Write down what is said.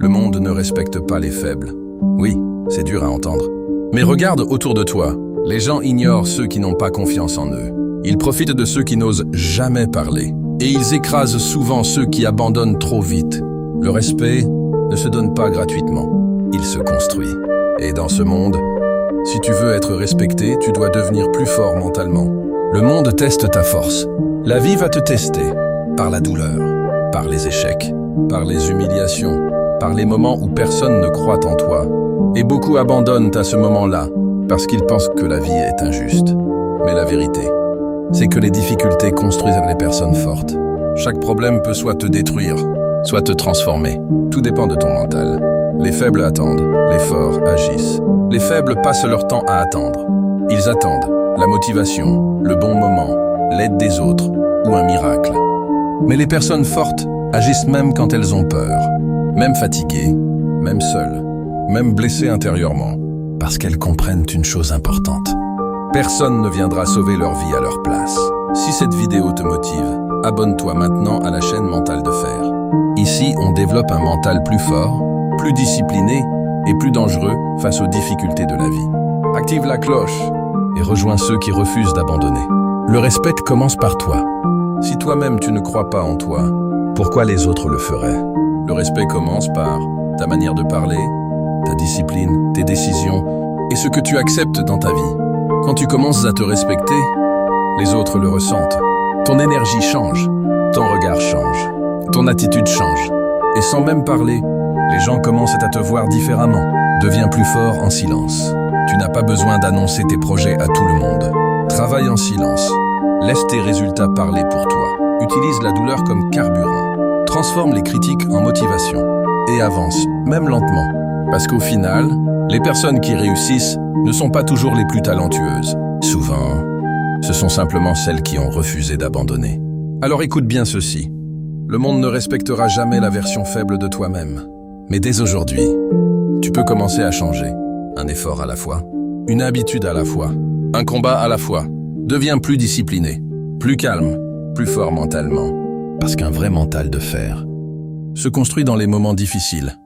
Le monde ne respecte pas les faibles. Oui, c'est dur à entendre. Mais regarde autour de toi. Les gens ignorent ceux qui n'ont pas confiance en eux. Ils profitent de ceux qui n'osent jamais parler. Et ils écrasent souvent ceux qui abandonnent trop vite. Le respect ne se donne pas gratuitement. Il se construit. Et dans ce monde, si tu veux être respecté, tu dois devenir plus fort mentalement. Le monde teste ta force. La vie va te tester par la douleur, par les échecs, par les humiliations, par les moments où personne ne croit en toi. Et beaucoup abandonnent à ce moment-là parce qu'ils pensent que la vie est injuste. Mais la vérité, c'est que les difficultés construisent les personnes fortes. Chaque problème peut soit te détruire, soit te transformer. Tout dépend de ton mental. Les faibles attendent, les forts agissent. Les faibles passent leur temps à attendre. Ils attendent la motivation, le bon moment, l'aide des autres ou un miracle. Mais les personnes fortes agissent même quand elles ont peur, même fatiguées, même seules, même blessées intérieurement, parce qu'elles comprennent une chose importante. Personne ne viendra sauver leur vie à leur place. Si cette vidéo te motive, abonne-toi maintenant à la chaîne Mental de Fer. Ici, on développe un mental plus fort, plus discipliné et plus dangereux face aux difficultés de la vie. Active la cloche et rejoins ceux qui refusent d'abandonner. Le respect commence par toi. Si toi-même tu ne crois pas en toi, pourquoi les autres le feraient? Le respect commence par ta manière de parler, ta discipline, tes décisions et ce que tu acceptes dans ta vie. Quand tu commences à te respecter, les autres le ressentent. Ton énergie change, ton regard change, ton attitude change. Et sans même parler, les gens commencent à te voir différemment. Deviens plus fort en silence. Tu n'as pas besoin d'annoncer tes projets à tout le monde. Travaille en silence. Laisse tes résultats parler pour toi. Utilise la douleur comme carburant. Transforme les critiques en motivation. Et avance, même lentement. Parce qu'au final, les personnes qui réussissent ne sont pas toujours les plus talentueuses. Souvent, ce sont simplement celles qui ont refusé d'abandonner. Alors écoute bien ceci. Le monde ne respectera jamais la version faible de toi-même. Mais dès aujourd'hui, tu peux commencer à changer. Un effort à la fois, une habitude à la fois, un combat à la fois. Deviens plus discipliné, plus calme, plus fort mentalement. Parce qu'un vrai mental de fer se construit dans les moments difficiles.